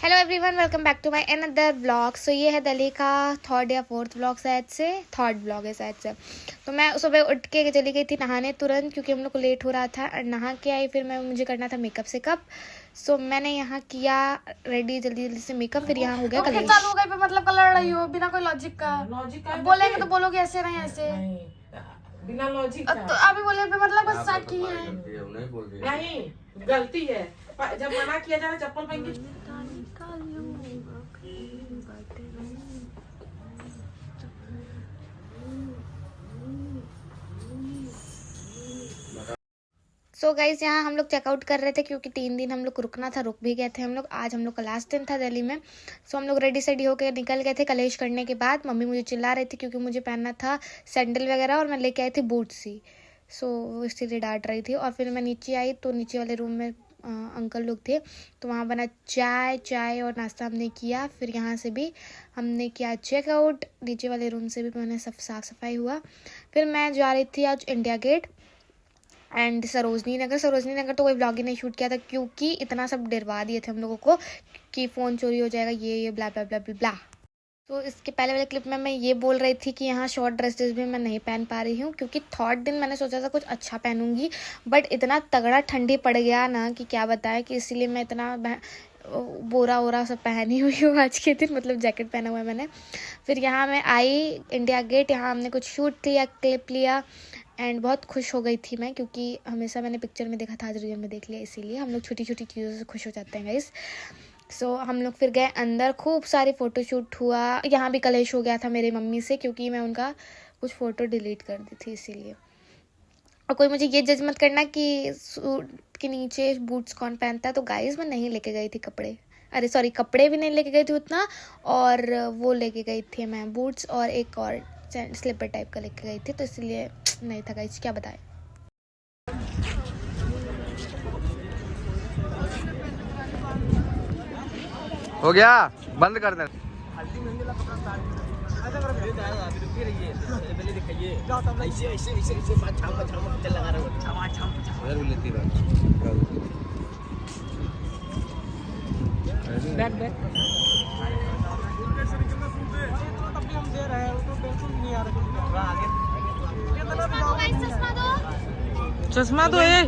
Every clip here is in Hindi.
Hello everyone, welcome back to my another vlog. So ये है दिल्ली का थर्ड या फोर्थ व्लॉग, शायद से थर्ड व्लॉग है शायद से। तो मैं सुबह उठ के चली गई थी नहाने तुरंत, क्योंकि हम लोग को लेट हो रहा था। और नहा के आई, फिर मुझे करना था मेकअप सेकअप। सो मैंने यहाँ किया रेडी जल्दी जल्दी से मेकअप, फिर यहाँ हो गया कलेश। चालू हो गई पे मतलब कलर रही हो बिना कोई लॉजिक का बोलेंगे तो बोलोगे ऐसे नहीं ऐसे बिना लॉजिक तो अभी बोले पे मतलब बस स्टार्ट की है नहीं गलती है। जब मना किया जाए चप्पल पहन के सो गाइज यहाँ हम लोग चेकआउट कर रहे थे, क्योंकि 3 दिन हम लोग को रुकना था, रुक भी गए थे हम लोग। आज हम लोग का लास्ट दिन था दिल्ली में। सो हम लोग रेडी सेडी होकर निकल गए थे। कलेश करने के बाद मम्मी मुझे चिल्ला रही थी, क्योंकि मुझे पहनना था सैंडल वगैरह और मैं लेके आई थी बूट्स ही। सो वो इसीलिए डांट रही थी। और फिर मैं नीचे आई तो नीचे वाले रूम में अंकल लोग थे, तो वहाँ बना चाय और नाश्ता हमने किया। फिर यहाँ से भी हमने किया चेकआउट, नीचे वाले रूम से भी मैंने सब साफ़ सफाई हुआ। फिर मैं जा रही थी आज India gate and Sarojini Nagar तो कोई व्लॉग ही नहीं शूट किया था, क्योंकि इतना सब डरवा दिए थे हम लोगों को कि फ़ोन चोरी हो जाएगा, ये ब्ला ब्ला ब्ला ब्ला। तो इसके पहले वाले क्लिप में मैं ये बोल रही थी कि यहाँ शॉर्ट ड्रेसेस भी मैं नहीं पहन पा रही हूँ, क्योंकि थर्ड दिन मैंने सोचा था कुछ अच्छा पहनूंगी, बट इतना तगड़ा ठंडी पड़ गया ना कि क्या बताएं, कि इसीलिए मैं इतना बोरा वोरा सब पहनी हुई हूँ आज के दिन, मतलब जैकेट पहना हुआ है मैंने। फिर यहाँ मैं आई इंडिया गेट, यहाँ हमने कुछ शूट लिया, क्लिप लिया एंड बहुत खुश हो गई थी मैं, क्योंकि हमेशा मैंने पिक्चर में देखा था, आज रियल में देख लिया। इसीलिए हम लोग छोटी छोटी चीज़ों से खुश हो जाते हैं गाइस। सो हम लोग फिर गए अंदर, खूब सारी फ़ोटोशूट हुआ। यहाँ भी कलेश हो गया था मेरी मम्मी से, क्योंकि मैं उनका कुछ फ़ोटो डिलीट कर दी थी इसीलिए। और कोई मुझे ये जज मत करना कि सूट के नीचे बूट्स कौन पहनता है। तो गाइस मैं नहीं लेके गई थी कपड़े, अरे सॉरी, कपड़े भी नहीं लेके गई थी उतना, और वो लेके गई थी मैं बूट्स और एक और स्लीपर टाइप का लेके गई थी, तो इसलिए नहीं था गाइस, क्या बताएं। हो गया, बंद कर दे। चश्मा तो है।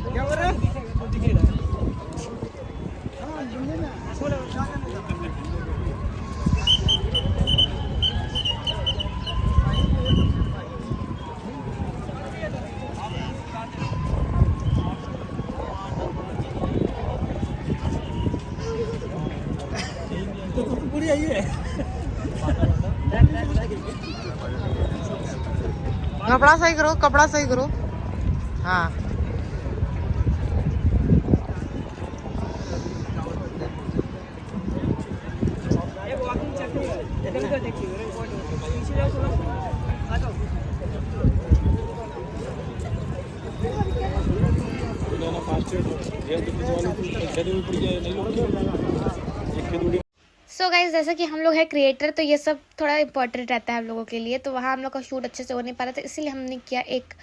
कपड़ा सही करो। हाँ सो गाइज जैसा कि हम लोग है क्रिएटर, तो ये सब थोड़ा इम्पोर्टेंट रहता है हम लोगों के लिए। तो वहाँ हम लोग का शूट अच्छे से हो नहीं पा रहा था, इसीलिए हमने किया एक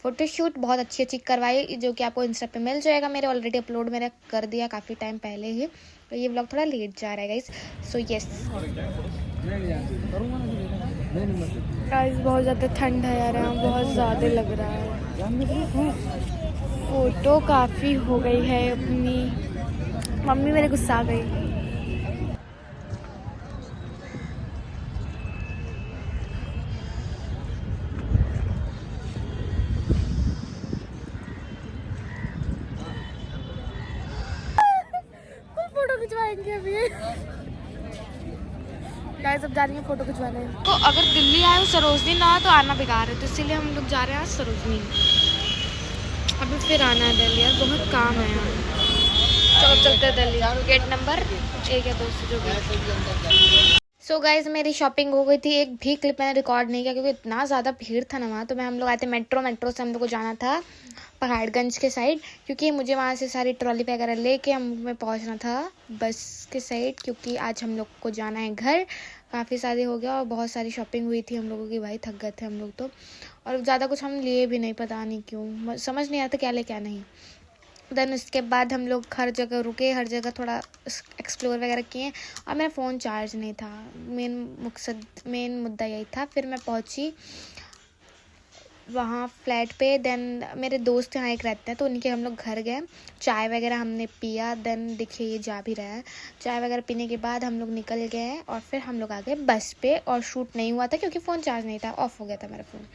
फ़ोटोशूट, बहुत अच्छी करवाई, जो कि आपको इंस्टा पे मिल जाएगा। मेरे ऑलरेडी अपलोड मैंने कर दिया काफ़ी टाइम पहले ही, तो ये व्लॉग थोड़ा लेट जा रहा है गाइज। सो यस गाइज, बहुत ज़्यादा ठंड है यार, यहाँ बहुत ज़्यादा लग रहा है। फ़ोटो काफ़ी हो गई है अपनी, मम्मी मेरे गुस्सा आ गई। फोटो खिंचवाएंगे अभी गाइस, अब जा रही है फोटो खिंचवाने। तो अगर दिल्ली आए सरोजनी ना तो आना बेकार है, तो इसीलिए हम लोग जा रहे हैं सरोजनी। अभी फिर आना है दिल्ली, यार बहुत काम है यार। चलो चलते हैं दिल्ली, गेट नंबर 1 या 2 से जो भी। सो गाइज मेरी शॉपिंग हो गई थी, एक भी क्लिप मैंने रिकॉर्ड नहीं किया, क्योंकि इतना ज़्यादा भीड़ था ना वहाँ। तो हम लोग आए थे मेट्रो से हम लोग को जाना था पहाड़गंज के साइड, क्योंकि मुझे वहाँ से सारी ट्रॉली वगैरह लेके हमें पहुँचना था बस के साइड, क्योंकि आज हम लोग को जाना है घर। काफ़ी शादी हो गया और बहुत सारी शॉपिंग हुई थी हम लोगों की, भाई थक गए थे हम लोग तो। और ज़्यादा कुछ हम लिए भी नहीं, पता नहीं क्यों, समझ नहीं आता क्या ले क्या नहीं। देन उसके बाद हम लोग हर जगह रुके, हर जगह थोड़ा एक्सप्लोर वगैरह किए और मेरा फ़ोन चार्ज नहीं था। मेन मुद्दा यही था। फिर मैं पहुंची वहाँ फ्लैट पे। देन मेरे दोस्त यहाँ एक रहते हैं तो उनके हम लोग घर गए, चाय वगैरह हमने पिया। देन देखिए ये जा भी रहा है। चाय वगैरह पीने के बाद हम लोग निकल गए और फिर हम लोग आ गए बस पे। और शूट नहीं हुआ था क्योंकि फ़ोन चार्ज नहीं था, ऑफ़ हो गया था मेरा फ़ोन।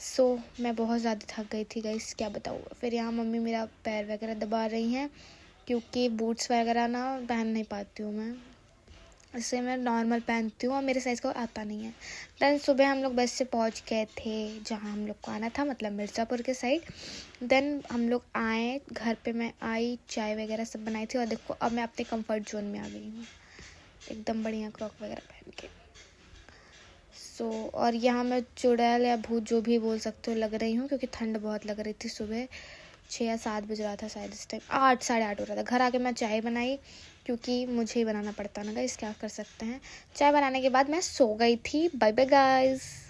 सो मैं बहुत ज़्यादा थक गई थी गाइस, क्या बताऊँ। फिर यहाँ मम्मी मेरा पैर वगैरह दबा रही हैं क्योंकि बूट्स वगैरह ना पहन नहीं पाती हूँ मैं, इससे मैं नॉर्मल पहनती हूँ और मेरे साइज़ का आता नहीं है। देन सुबह हम लोग बस से पहुँच गए थे जहाँ हम लोग को आना था, मतलब मिर्ज़ापुर के साइड। देन हम लोग आए घर पे, मैं आई, चाय वगैरह सब बनाई थी और देखो अब मैं अपने कंफर्ट जोन में आ गई हूँ एकदम बढ़िया क्रॉक वगैरह पहन के। सो और यहाँ मैं चुड़ैल या भूत जो भी बोल सकते हो लग रही हूँ क्योंकि ठंड बहुत लग रही थी। सुबह 6 या 7 बज रहा था शायद, इस टाइम 8 साढ़े 8 हो रहा था। घर आके मैं चाय बनाई क्योंकि मुझे ही बनाना पड़ता ना गाइस, क्या कर सकते हैं। चाय बनाने के बाद मैं सो गई थी। Bye bye guys.